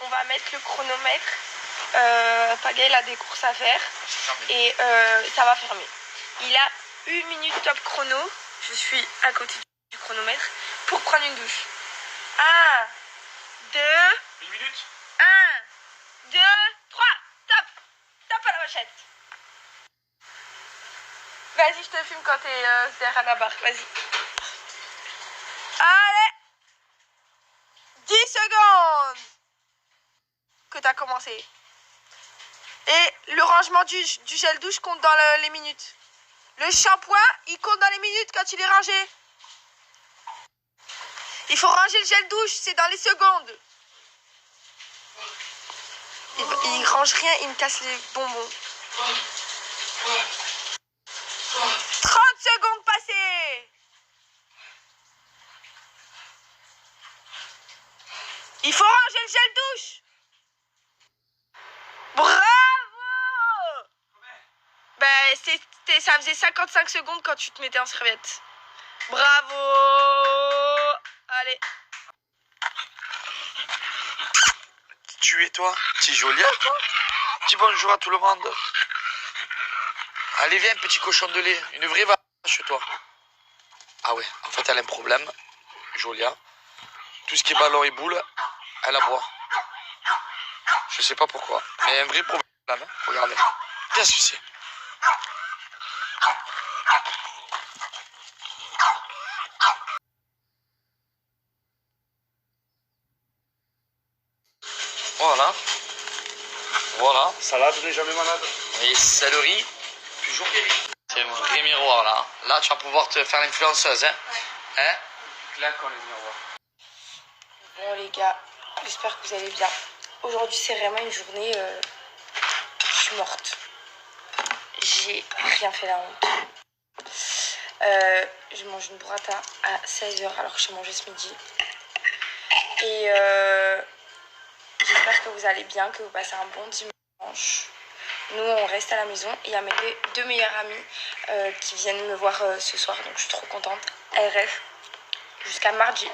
on va mettre le chronomètre. Pagaille a des courses à faire et ça va fermer. Il a 1 minute top chrono. Je suis à côté du chronomètre pour prendre une douche. 1, 2, 1 minute. 1, 2, 3, top. Top à la vachette. Vas-y, je te filme quand t'es derrière la barre. Vas-y. Allez. 10 secondes que t'as commencé. Et le rangement du gel douche compte dans les minutes. Le shampoing, il compte dans les minutes quand il est rangé. Il faut ranger le gel douche, c'est dans les secondes. Il range rien, il me casse les bonbons. 30 secondes passées. Il faut ranger le gel douche. Bravo. Ben, ça faisait 55 secondes quand tu te mettais en serviette. Bravo. Allez. Tu es toi, petit Jolia, toi. Dis bonjour à tout le monde. Allez, viens, petit cochon de lait. Une vraie vache, toi. Ah ouais, en fait, elle a un problème, Jolia. Tout ce qui est ballon et boule, elle aboie. Je sais pas pourquoi, mais il y a un vrai problème, hein. Regardez. Bien sucé. Voilà. Voilà. Salade n'est jamais malade. Et céleri, toujours guéri. C'est un vrai miroir, là. Là, tu vas pouvoir te faire l'influenceuse, hein. Ouais. Hein? Claquons les miroirs. Bon les gars, j'espère que vous allez bien. Aujourd'hui c'est vraiment une journée, je suis morte. J'ai rien fait la honte. Je mange une burrata à 16h alors que j'ai mangé ce midi. Et j'espère que vous allez bien, que vous passez un bon dimanche. Nous on reste à la maison et il y a mes deux meilleures amies qui viennent me voir ce soir, donc je suis trop contente. Elles restent jusqu'à mardi.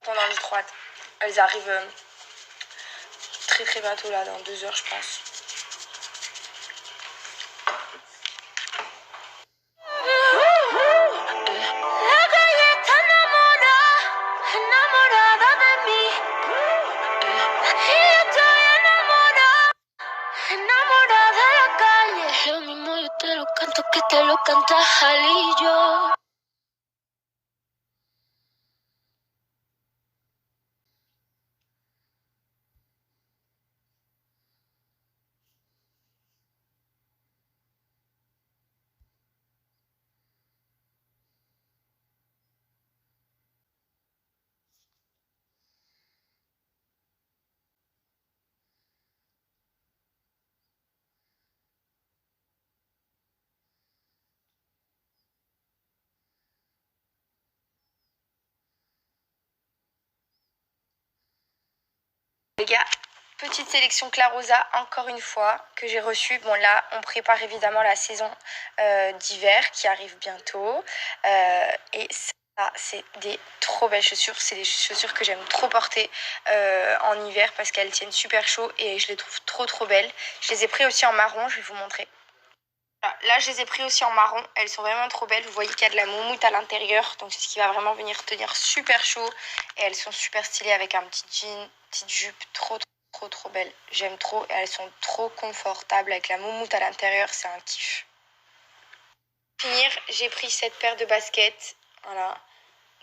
Pendant les 3, elles arrivent très très bientôt là, dans 2 heures je pense. Lo mismo yo te lo canto que te lo canta Jalillo. Les gars, petite sélection Clarosa encore une fois que j'ai reçue. Bon là, on prépare évidemment la saison d'hiver qui arrive bientôt. Et ça, c'est des trop belles chaussures. C'est des chaussures que j'aime trop porter en hiver parce qu'elles tiennent super chaud et je les trouve trop belles. Je les ai pris aussi en marron, je vais vous montrer. Là, je les ai pris aussi en marron. Elles sont vraiment trop belles. Vous voyez qu'il y a de la moumoute à l'intérieur. Donc, c'est ce qui va vraiment venir tenir super chaud. Et elles sont super stylées avec un petit jean, petite jupe. Trop belles. J'aime trop. Et elles sont trop confortables avec la moumoute à l'intérieur. C'est un kiff. Pour finir, j'ai pris cette paire de baskets. Voilà.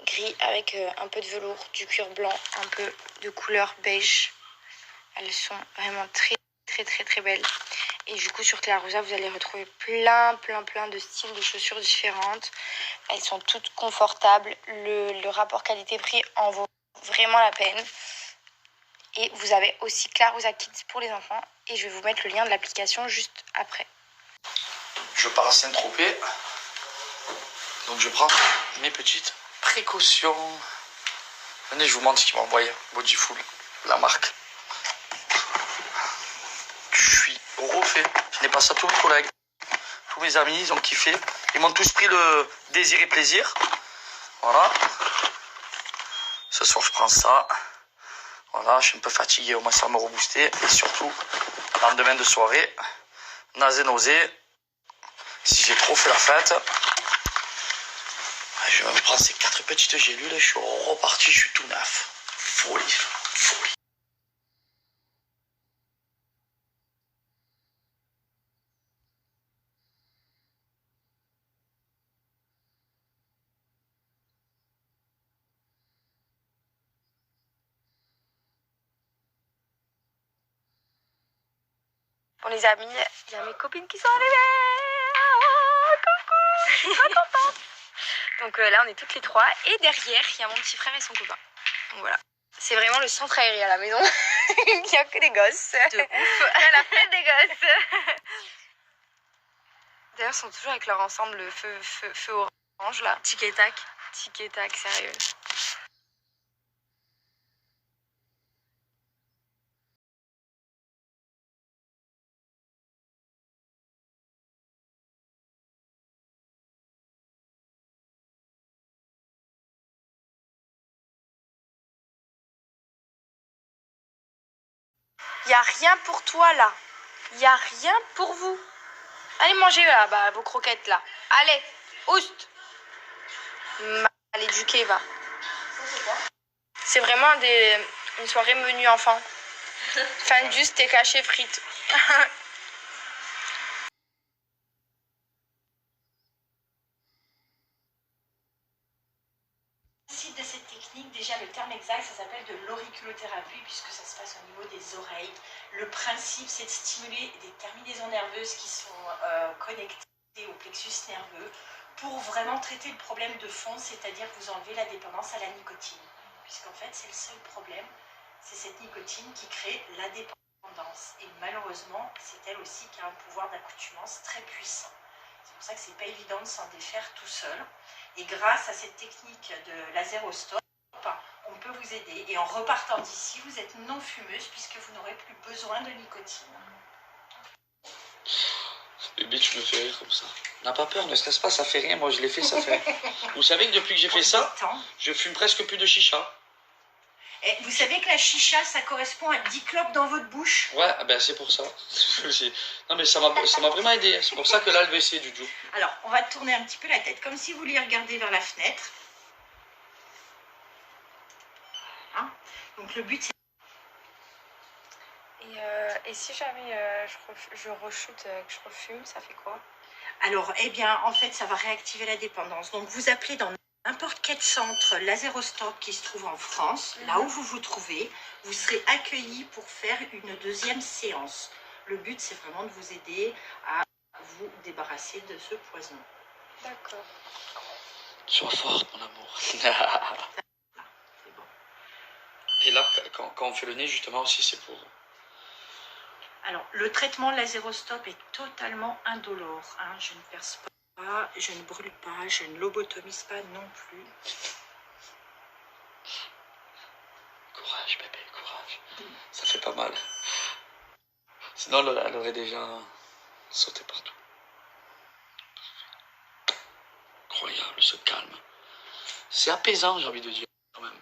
Gris avec un peu de velours, du cuir blanc, un peu de couleur beige. Elles sont vraiment très belles. Et du coup, sur Clarosa, vous allez retrouver plein de styles de chaussures différentes. Elles sont toutes confortables. Le rapport qualité-prix en vaut vraiment la peine. Et vous avez aussi Clarosa Kids pour les enfants. Et je vais vous mettre le lien de l'application juste après. Je pars à Saint-Tropez. Donc je prends mes petites précautions. Venez, je vous montre ce qu'ils m'ont envoyé. Bodyful, la marque. Je suis refait. Je n'ai pas ça à tous mes collègues. Tous mes amis, ils ont kiffé. Ils m'ont tous pris le désir et plaisir. Voilà. Ce soir, je prends ça. Voilà, je suis un peu fatigué, au moins ça va me rebooster. Et surtout, lendemain de soirée, nausée. Si j'ai trop fait la fête, je vais me prendre ces 4 petites gélules, je suis reparti, je suis tout neuf. Folie. Bon les amis, il y a mes copines qui sont arrivées. Oh, coucou, je suis trop contente. Donc là on est toutes les 3 et derrière il y a mon petit frère et son copain. Donc voilà. C'est vraiment le centre aéré à la maison. Il n'y a que des gosses. De ouf. La fête des gosses. D'ailleurs ils sont toujours avec leur ensemble feu orange là. Tic et tac. Tic et tac, sérieux. Il n'y a rien pour toi là. Il n'y a rien pour vous. Allez manger là, bah, vos croquettes là. Allez, oust. Mal éduqué, va. C'est vraiment une soirée menu enfant. Fondue, steak haché, frites. De cette technique, déjà le terme exact, ça s'appelle de l'auriculothérapie puisque ça se passe au niveau des oreilles. Le principe, c'est de stimuler des terminaisons nerveuses qui sont connectées au plexus nerveux pour vraiment traiter le problème de fond, c'est-à-dire vous enlever la dépendance à la nicotine. Puisqu'en fait, c'est le seul problème, c'est cette nicotine qui crée la dépendance. Et malheureusement, c'est elle aussi qui a un pouvoir d'accoutumance très puissant. C'est pour ça que c'est pas évident de s'en défaire tout seul. Et grâce à cette technique de laser au stop, on peut vous aider. Et en repartant d'ici, vous êtes non fumeuse puisque vous n'aurez plus besoin de nicotine. Bébé, tu me fais rire comme ça. N'a pas peur, ne stresse pas, ça fait rien. Moi, je l'ai fait, ça fait. Vous savez que depuis que j'ai fait ça, je fume presque plus de chicha. Et vous savez que la chicha, ça correspond à 10 clopes dans votre bouche? Ouais, ben c'est pour ça. Non, mais ça m'a vraiment aidé. C'est pour ça que là, elle va essayer du tout. Alors, on va tourner un petit peu la tête, comme si vous vouliez regarder vers la fenêtre. Hein? Donc, le but, c'est... Et si jamais je re-shoot, que je refume, ça fait quoi? Alors, eh bien, en fait, ça va réactiver la dépendance. Donc, vous appelez dans n'importe quel centre Laserostop qui se trouve en France, là où vous vous trouvez, vous serez accueillis pour faire une deuxième séance. Le but, c'est vraiment de vous aider à vous débarrasser de ce poison. D'accord. Sois forte, mon amour. C'est bon. Et là, quand on fait le nez, justement, aussi, c'est pour... Alors, le traitement Laserostop est totalement indolore. Hein. Je ne perce pas, je ne brûle pas, je ne lobotomise pas non plus. Courage, bébé, courage. Ça fait pas mal. Sinon, elle aurait déjà sauté partout. Incroyable, ce calme. C'est apaisant, j'ai envie de dire, quand même.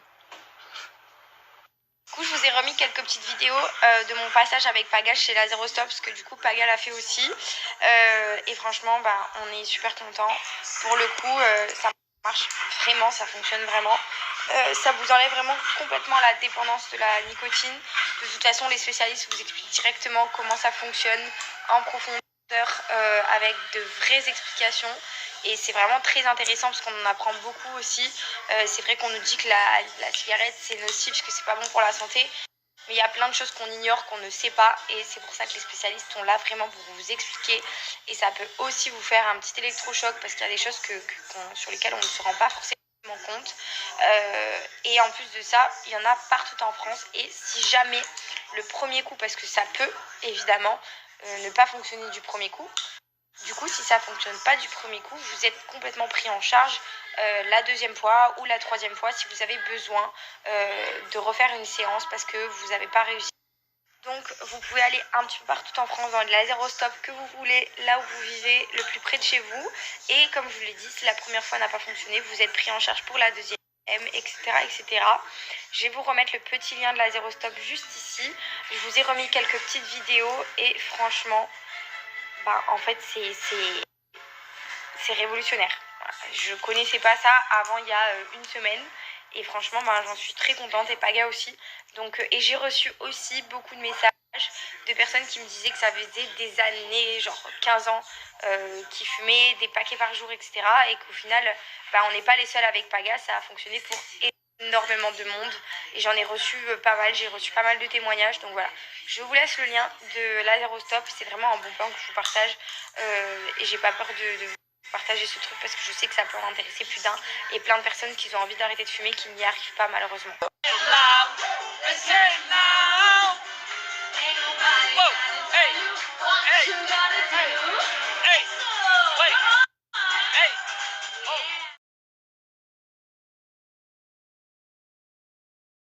Du coup, je vous ai remis quelques petites vidéos de mon passage avec Pagal chez Laserostop, parce que du coup, Pagal a fait aussi. Et franchement, bah, on est super contents. Pour le coup, ça marche vraiment, ça fonctionne vraiment. Ça vous enlève vraiment complètement la dépendance de la nicotine. De toute façon, les spécialistes vous expliquent directement comment ça fonctionne en profondeur, avec de vraies explications. Et c'est vraiment très intéressant parce qu'on en apprend beaucoup aussi. C'est vrai qu'on nous dit que la cigarette c'est nocif parce que c'est pas bon pour la santé. Mais il y a plein de choses qu'on ignore, qu'on ne sait pas. Et c'est pour ça que les spécialistes sont là vraiment pour vous expliquer. Et ça peut aussi vous faire un petit électrochoc parce qu'il y a des choses sur lesquelles on ne se rend pas forcément compte. Et en plus de ça, il y en a partout en France. Et si jamais le premier coup, parce que ça peut évidemment ne pas fonctionner du premier coup. Du coup, si ça ne fonctionne pas du premier coup, vous êtes complètement pris en charge la deuxième fois ou la troisième fois si vous avez besoin de refaire une séance parce que vous n'avez pas réussi. Donc, vous pouvez aller un petit peu partout en France dans le Laserostop que vous voulez, là où vous vivez, le plus près de chez vous. Et comme je vous l'ai dit, si la première fois n'a pas fonctionné, vous êtes pris en charge pour la deuxième. etc., etc. Je vais vous remettre le petit lien de la Zéro Stop juste ici. Je vous ai remis quelques petites vidéos et franchement, en fait, c'est révolutionnaire. Je connaissais pas ça avant il y a une semaine et franchement, j'en suis très contente et Paga aussi. Donc, et j'ai reçu aussi beaucoup de messages de personnes qui me disaient que ça faisait des années, genre 15 ans, qui fumaient des paquets par jour, etc. Et qu'au final, on n'est pas les seuls avec Paga, ça a fonctionné pour énormément de monde et j'en ai reçu pas mal, j'ai reçu pas mal de témoignages, donc voilà. Je vous laisse le lien de la Zéro Stop, c'est vraiment un bon plan que je vous partage et j'ai pas peur de partager ce truc parce que je sais que ça peut en intéresser plus d'un et plein de personnes qui ont envie d'arrêter de fumer qui n'y arrivent pas malheureusement.